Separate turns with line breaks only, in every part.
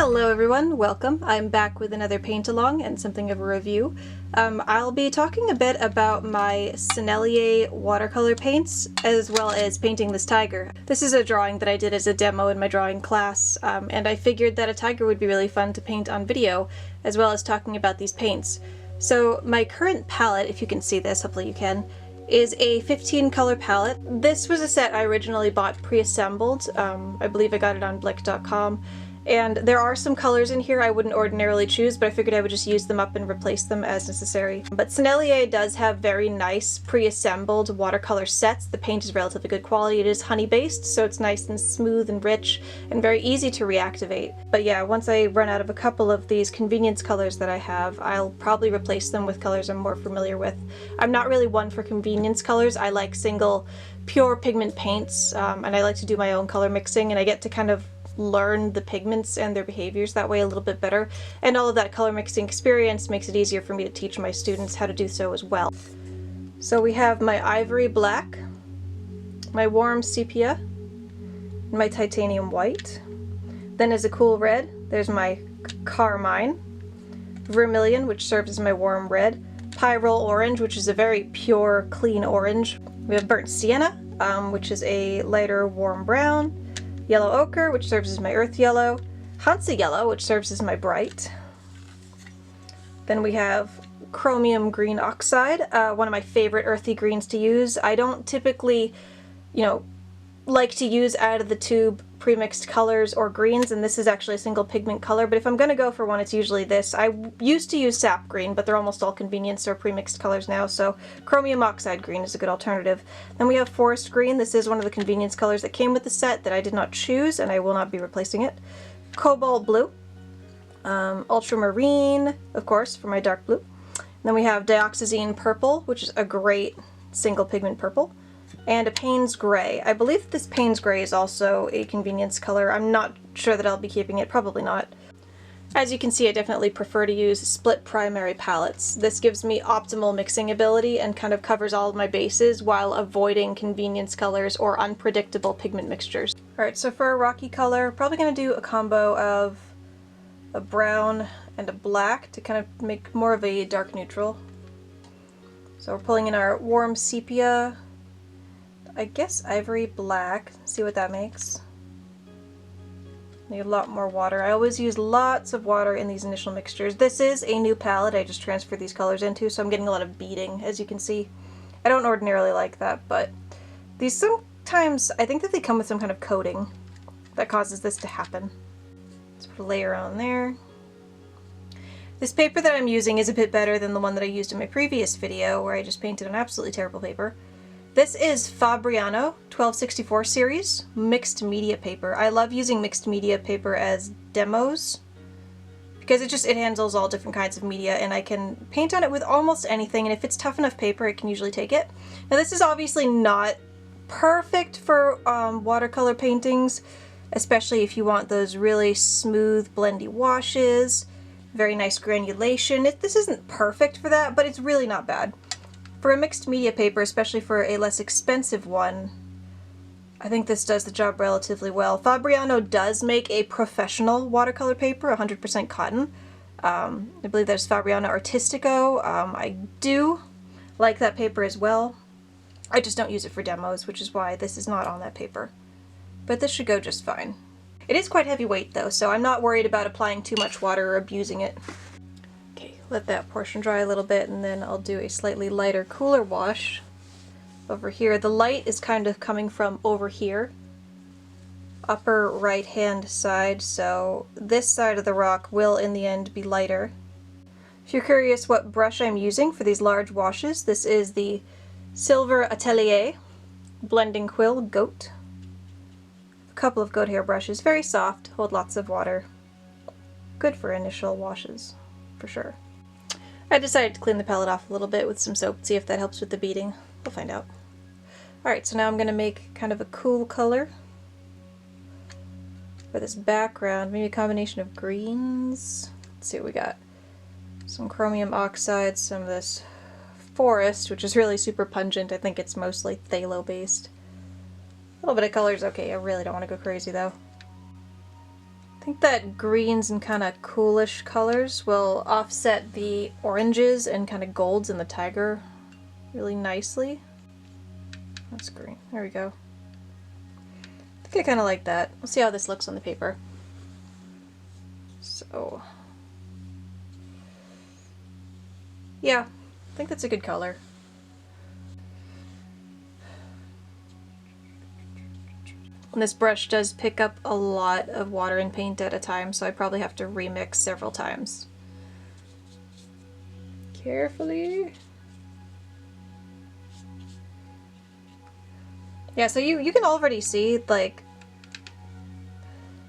Hello everyone, welcome. I'm back with another paint along and something of a review. I'll be talking a bit about my Sennelier watercolor paints as well as painting this tiger. This is a drawing that I did as a demo in my drawing class, and I figured that a tiger would be really fun to paint on video as well as talking about these paints. So my current palette, if you can see this, hopefully you can, is a 15 color palette. This was a set I originally bought pre-assembled. I believe I got it on blick.com. And there are some colors in here I wouldn't ordinarily choose, but I figured I would just use them up and replace them as necessary. But Sennelier does have very nice pre-assembled watercolor sets. The paint is relatively good quality. It is honey-based, so it's nice and smooth and rich and very easy to reactivate. But yeah, once I run out of a couple of these convenience colors that I have, I'll probably replace them with colors I'm more familiar with. I'm not really one for convenience colors. I like single, pure pigment paints, and I like to do my own color mixing, and I get to kind of learn the pigments and their behaviors that way a little bit better, and all of that color mixing experience makes it easier for me to teach my students how to do so as well. So we have my ivory black, my warm sepia, and my titanium white. Then as a cool red, there's my carmine, vermilion, which serves as my warm red, pyrrole orange, which is a very pure, clean orange. We have burnt sienna, which is a lighter warm brown, yellow ochre, which serves as my earth yellow, Hansa yellow, which serves as my bright. Then we have chromium green oxide, one of my favorite earthy greens to use. I don't typically, like to use out of the tube pre-mixed colors or greens, and this is actually a single pigment color, but if I'm gonna go for one, it's usually this. I used to use sap green, but they're almost all convenience or pre-mixed colors now, so chromium oxide green is a good alternative. Then we have forest green. This is one of the convenience colors that came with the set that I did not choose, and I will not be replacing it. Cobalt blue, ultramarine, of course, for my dark blue. And then we have dioxazine purple, which is a great single pigment purple, and a Payne's Gray. I believe this Payne's Gray is also a convenience color. I'm not sure that I'll be keeping it, probably not. As you can see, I definitely prefer to use split primary palettes. This gives me optimal mixing ability and kind of covers all of my bases while avoiding convenience colors or unpredictable pigment mixtures. Alright, so for a rocky color, probably going to do a combo of a brown and a black to kind of make more of a dark neutral. So we're pulling in our warm sepia, I guess ivory black, see what that makes. Need a lot more water. I always use lots of water in these initial mixtures. This is a new palette I just transferred these colors into, so I'm getting a lot of beading, as you can see. I don't ordinarily like that, but these sometimes, I think that they come with some kind of coating that causes this to happen. Let's put a layer on there. This paper that I'm using is a bit better than the one that I used in my previous video, where I just painted on absolutely terrible paper. This is Fabriano 1264 series mixed media paper. I love using mixed media paper as demos because it handles all different kinds of media, and I can paint on it with almost anything, and if it's tough enough paper, it can usually take it. Now this is obviously not perfect for watercolor paintings, especially if you want those really smooth blendy washes, very nice granulation. This isn't perfect for that, but it's really not bad. For a mixed media paper, especially for a less expensive one, I think this does the job relatively well. Fabriano does make a professional watercolor paper, 100% cotton. I believe there's Fabriano Artistico. I do like that paper as well. I just don't use it for demos, which is why this is not on that paper. But this should go just fine. It is quite heavyweight though, so I'm not worried about applying too much water or abusing it. Let that portion dry a little bit, and then I'll do a slightly lighter, cooler wash over here. The light is kind of coming from over here, upper right hand side, so this side of the rock will in the end be lighter. If you're curious what brush I'm using for these large washes, this is the Silver Attelier Blending Quill Goat. A couple of goat hair brushes, very soft, hold lots of water. Good for initial washes, for sure. I decided to clean the palette off a little bit with some soap, see if that helps with the beading. We'll find out. Alright, so now I'm going to make kind of a cool color for this background, maybe a combination of greens. Let's see what we got. Some chromium oxide, some of this forest, which is really super pungent. I think it's mostly phthalo based. A little bit of color is okay. I really don't want to go crazy though. I think that greens and kind of coolish colors will offset the oranges and kind of golds in the tiger really nicely. That's green. There we go. I think I kind of like that. We'll see how this looks on the paper. So, yeah, I think that's a good color. And this brush does pick up a lot of water and paint at a time, so I probably have to remix several times. Carefully. Yeah, so you can already see, like,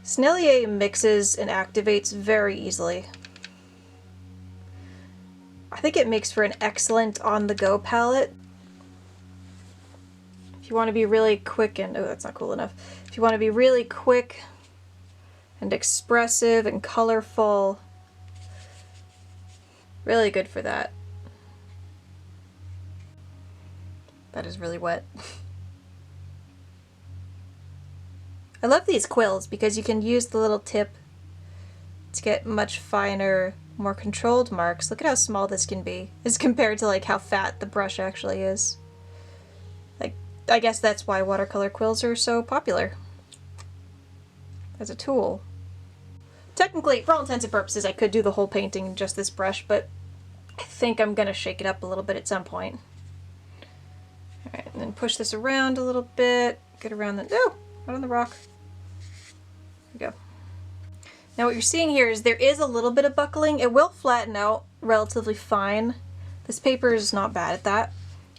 Sennelier mixes and activates very easily. I think it makes for an excellent on-the-go palette. If you want to be really quick and... oh, that's not cool enough. If you want to be really quick and expressive and colorful, really good for that. That is really wet. I love these quills because you can use the little tip to get much finer, more controlled marks. Look at how small this can be as compared to like how fat the brush actually is. Like, I guess that's why watercolor quills are so popular as a tool. Technically, for all intents and purposes, I could do the whole painting in just this brush, but I think I'm gonna shake it up a little bit at some point. Alright, and then push this around a little bit, get around the... oh! Not on the rock. There we go. Now what you're seeing here is there is a little bit of buckling. It will flatten out relatively fine. This paper is not bad at that.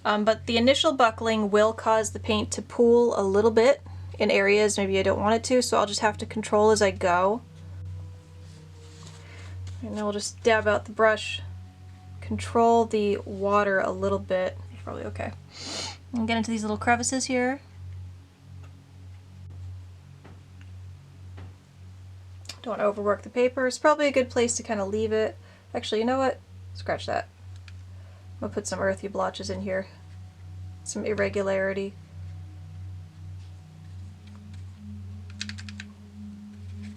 But the initial buckling will cause the paint to pool a little bit in areas maybe I don't want it to, so I'll just have to control as I go. And then we'll just dab out the brush, control the water a little bit. It's probably okay. And get into these little crevices here. Don't want to overwork the paper. It's probably a good place to kind of leave it. Actually, you know what? Scratch that. I'm going to put some earthy blotches in here. Some irregularity.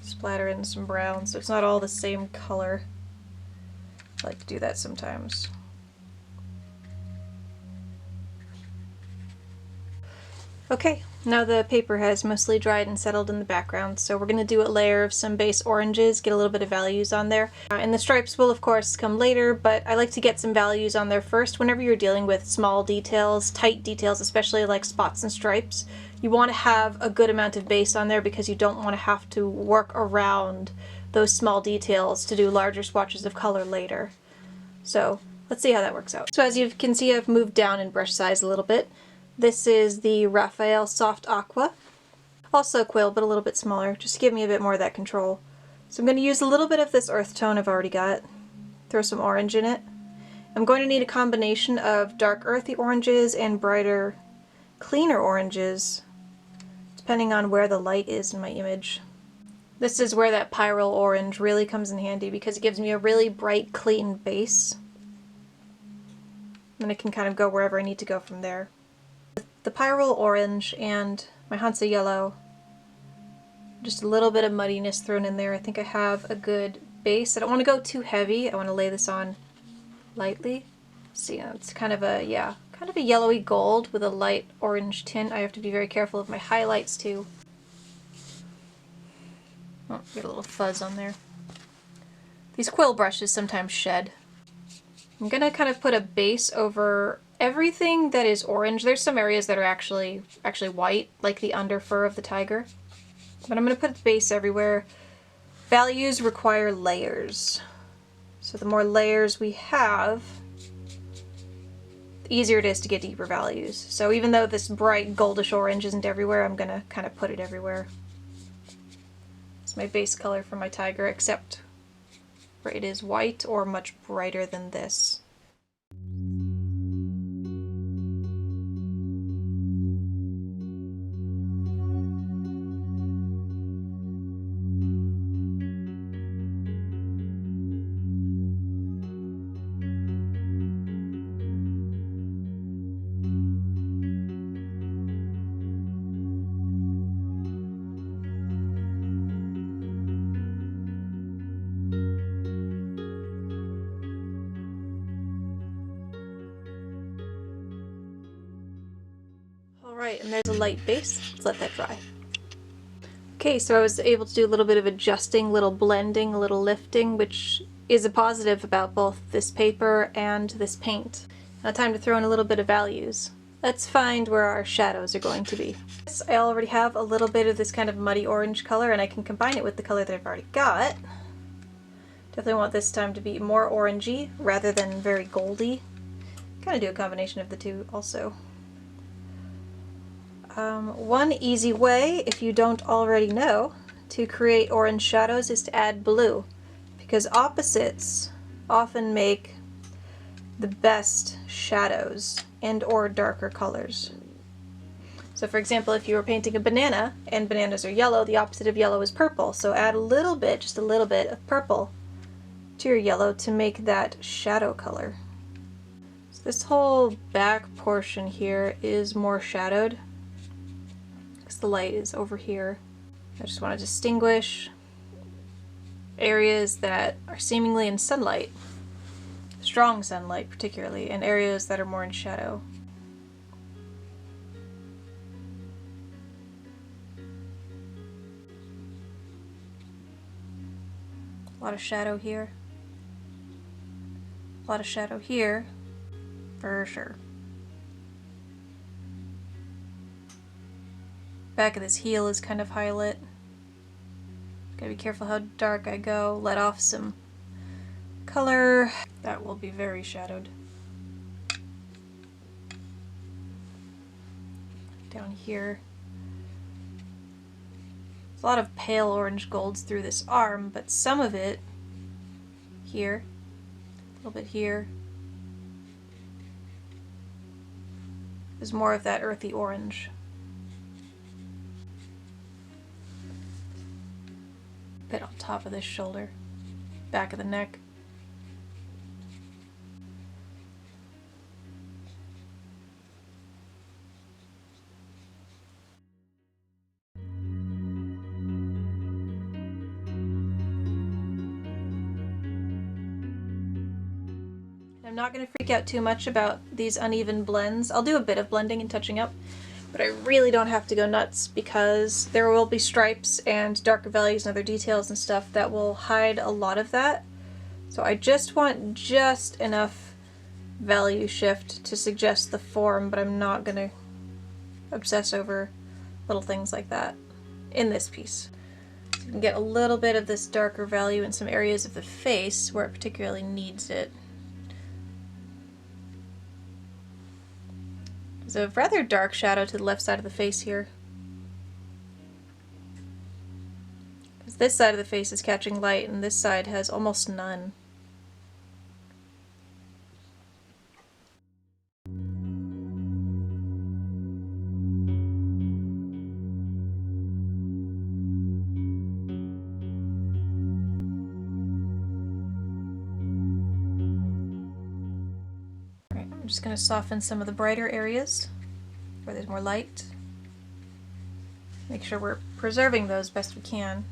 Splatter in some brown so it's not all the same color. I like to do that sometimes. Okay, now the paper has mostly dried and settled in the background, so we're going to do a layer of some base oranges, get a little bit of values on there. And the stripes will of course come later, but I like to get some values on there first. Whenever you're dealing with small details, tight details, especially like spots and stripes, you want to have a good amount of base on there because you don't want to have to work around those small details to do larger swatches of color later. So let's see how that works out. So as you can see, I've moved down in brush size a little bit. This is the Raphael Soft Aqua. Also a quill, but a little bit smaller, just to give me a bit more of that control. So I'm going to use a little bit of this earth tone I've already got. Throw some orange in it. I'm going to need a combination of dark earthy oranges and brighter, cleaner oranges, depending on where the light is in my image. This is where that pyrrole orange really comes in handy because it gives me a really bright, clean base. And I can kind of go wherever I need to go from there. The pyrrole orange and my Hansa yellow, just a little bit of muddiness thrown in there. I think I have a good base. I don't want to go too heavy. I want to lay this on lightly. See, it's kind of a, yeah, kind of a yellowy gold with a light orange tint. I have to be very careful of my highlights too. Oh, get a little fuzz on there. These quill brushes sometimes shed. I'm gonna kind of put a base over everything that is orange. There's some areas that are actually white, like the under fur of the tiger. But I'm gonna put the base everywhere. Values require layers. So the more layers we have, the easier it is to get deeper values. So even though this bright goldish orange isn't everywhere, I'm gonna kind of put it everywhere. It's my base color for my tiger, except where it is white or much brighter than this. Alright, and there's a light base. Let's let that dry. Okay, so I was able to do a little bit of adjusting, a little blending, a little lifting, which is a positive about both this paper and this paint. Now time to throw in a little bit of values. Let's find where our shadows are going to be. I already have a little bit of this kind of muddy orange color, and I can combine it with the color that I've already got. Definitely want this time to be more orangey rather than very goldy. Kind of do a combination of the two also. One easy way, if you don't already know, to create orange shadows is to add blue, because opposites often make the best shadows and or darker colors. So for example, if you were painting a banana and bananas are yellow, the opposite of yellow is purple. So add a little bit, just a little bit of purple to your yellow to make that shadow color. So this whole back portion here is more shadowed because the light is over here. I just want to distinguish areas that are seemingly in sunlight, strong sunlight particularly, and areas that are more in shadow. A lot of shadow here. A lot of shadow here, for sure. Back of this heel is kind of highlit. Gotta be careful how dark I go. Let off some color. That will be very shadowed. Down here. There's a lot of pale orange golds through this arm, but some of it here, a little bit here, is more of that earthy orange. Bit on top of this shoulder, back of the neck. I'm not going to freak out too much about these uneven blends. I'll do a bit of blending and touching up, but I really don't have to go nuts because there will be stripes and darker values and other details and stuff that will hide a lot of that. So I just want just enough value shift to suggest the form, but I'm not going to obsess over little things like that in this piece. So you can get a little bit of this darker value in some areas of the face where it particularly needs it. There's a rather dark shadow to the left side of the face here. Because this side of the face is catching light and this side has almost none. I'm just going to soften some of the brighter areas where there's more light. Make sure we're preserving those best we can.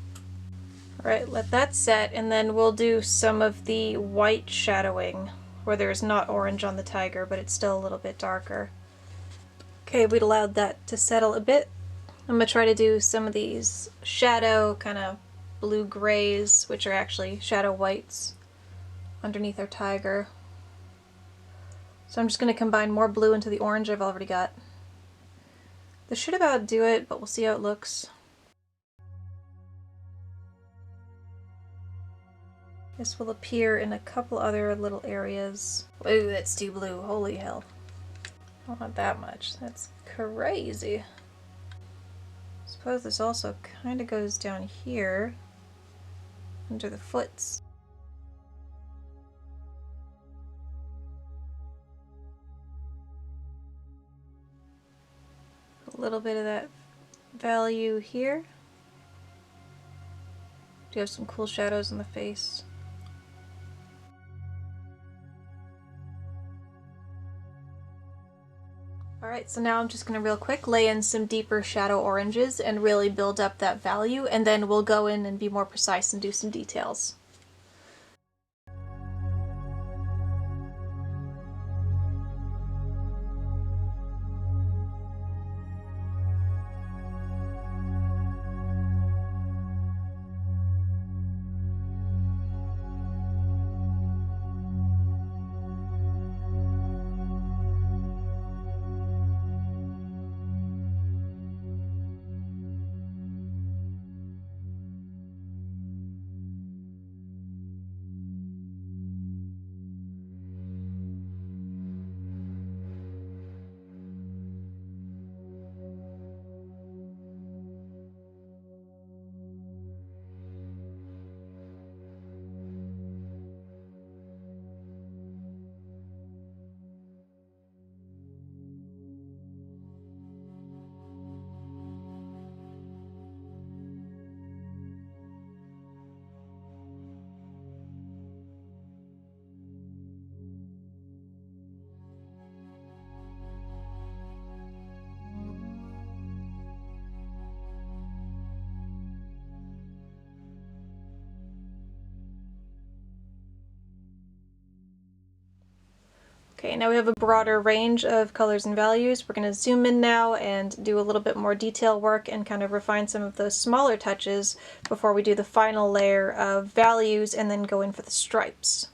Alright, let that set, and then we'll do some of the white shadowing where there's not orange on the tiger, but it's still a little bit darker. Okay, we'd allowed that to settle a bit. I'm going to try to do some of these shadow kind of blue grays, which are actually shadow whites underneath our tiger. So I'm just going to combine more blue into the orange I've already got. This should about do it, but we'll see how it looks. This will appear in a couple other little areas. Ooh, that's too blue. Holy hell. I don't want that much. That's crazy. I suppose this also kind of goes down here under the foots. A little bit of that value here. Do have some cool shadows in the face. Alright, so now I'm just going to real quick lay in some deeper shadow oranges and really build up that value, and then we'll go in and be more precise and do some details. Okay, now we have a broader range of colors and values. We're going to zoom in now and do a little bit more detail work and kind of refine some of those smaller touches before we do the final layer of values and then go in for the stripes.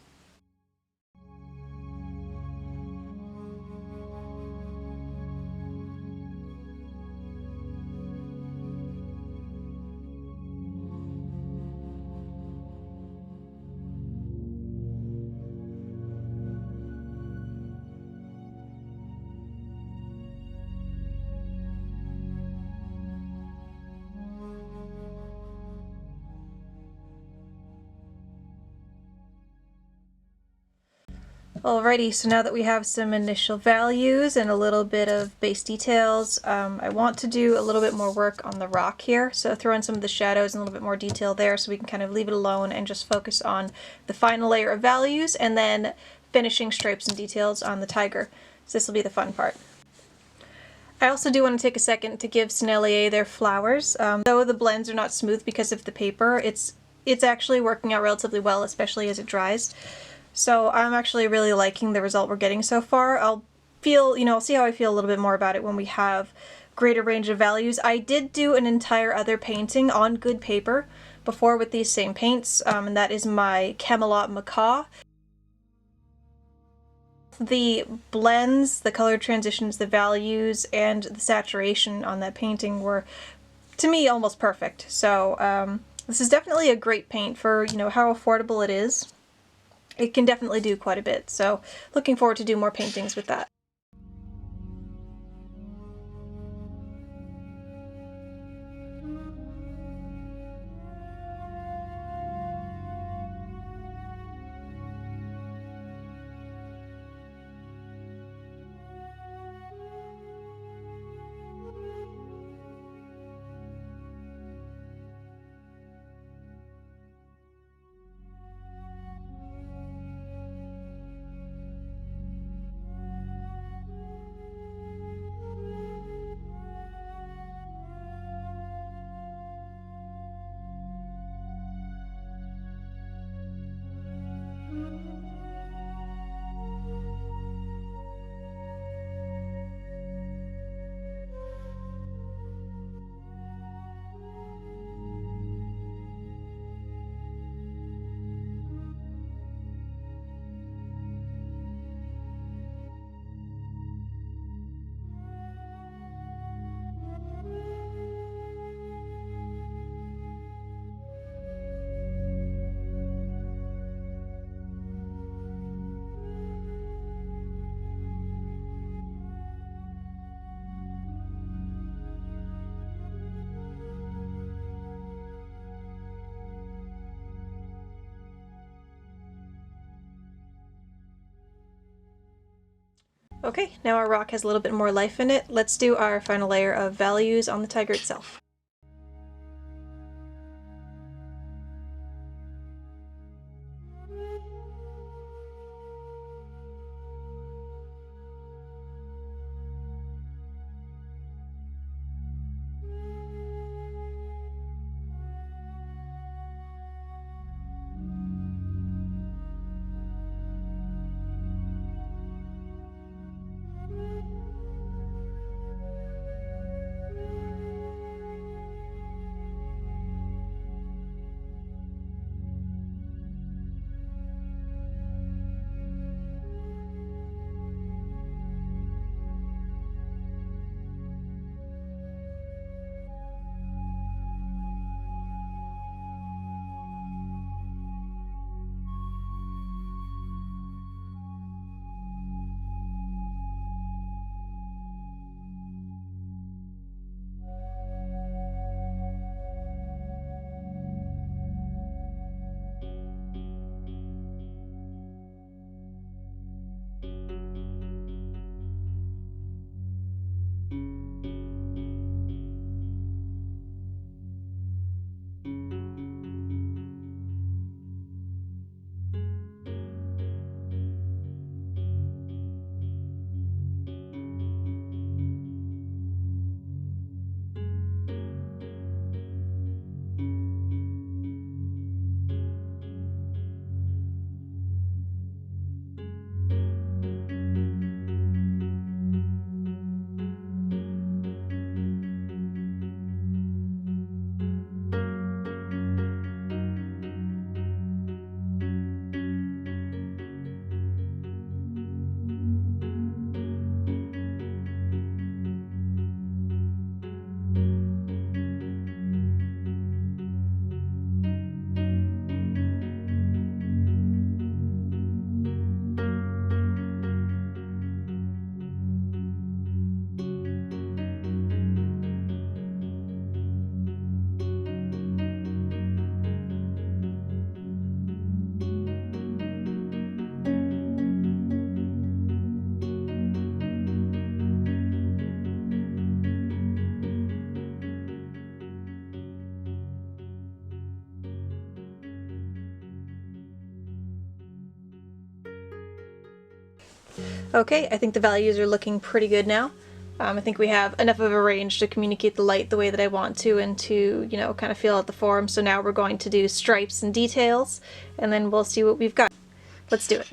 Alrighty, so now that we have some initial values and a little bit of base details, I want to do a little bit more work on the rock here. So throw in some of the shadows and a little bit more detail there so we can kind of leave it alone and just focus on the final layer of values and then finishing stripes and details on the tiger. So this will be the fun part. I also do want to take a second to give Sennelier their flowers. Though the blends are not smooth because of the paper, it's actually working out relatively well, especially as it dries. So I'm actually really liking the result we're getting so far. I'll see how I feel a little bit more about it when we have greater range of values. I did do an entire other painting on good paper before with these same paints, and that is my Camelot Macaw. The blends, the color transitions, the values, and the saturation on that painting were, to me, almost perfect. So this is definitely a great paint for, how affordable it is. It can definitely do quite a bit, so looking forward to do more paintings with that. Okay, now our rock has a little bit more life in it. Let's do our final layer of values on the tiger itself. Okay, I think the values are looking pretty good now. I think we have enough of a range to communicate the light the way that I want to and to, you know, kind of feel out the form. So now we're going to do stripes and details, and then we'll see what we've got. Let's do it.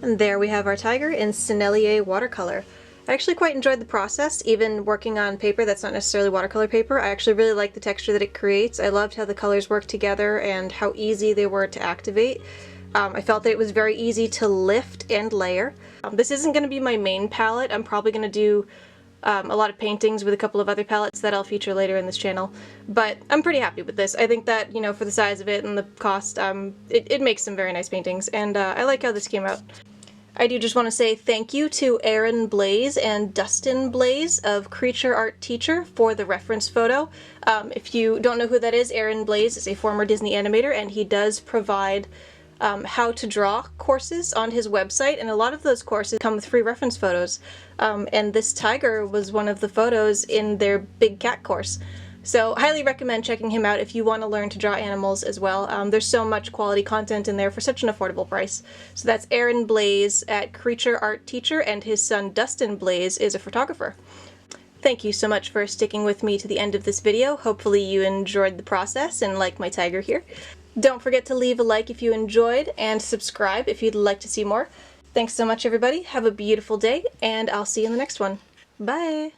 And there we have our tiger in Sennelier watercolor. I actually quite enjoyed the process, even working on paper that's not necessarily watercolor paper. I actually really like the texture that it creates. I loved how the colors work together and how easy they were to activate. I felt that it was very easy to lift and layer. This isn't going to be my main palette. I'm probably going to do a lot of paintings with a couple of other palettes that I'll feature later in this channel. But I'm pretty happy with this. I think that, you know, for the size of it and the cost, it makes some very nice paintings, and I like how this came out. I do just want to say thank you to Aaron Blaise and Dustin Blaise of Creature Art Teacher for the reference photo. If you don't know who that is, Aaron Blaise is a former Disney animator, and he does provide how to draw courses on his website, and a lot of those courses come with free reference photos. And this tiger was one of the photos in their Big Cat course. So highly recommend checking him out if you want to learn to draw animals as well. There's so much quality content in there for such an affordable price. So that's Aaron Blaise at Creature Art Teacher, and his son Dustin Blaise is a photographer. Thank you so much for sticking with me to the end of this video. Hopefully you enjoyed the process and like my tiger here. Don't forget to leave a like if you enjoyed, and subscribe if you'd like to see more. Thanks so much everybody, have a beautiful day, and I'll see you in the next one. Bye!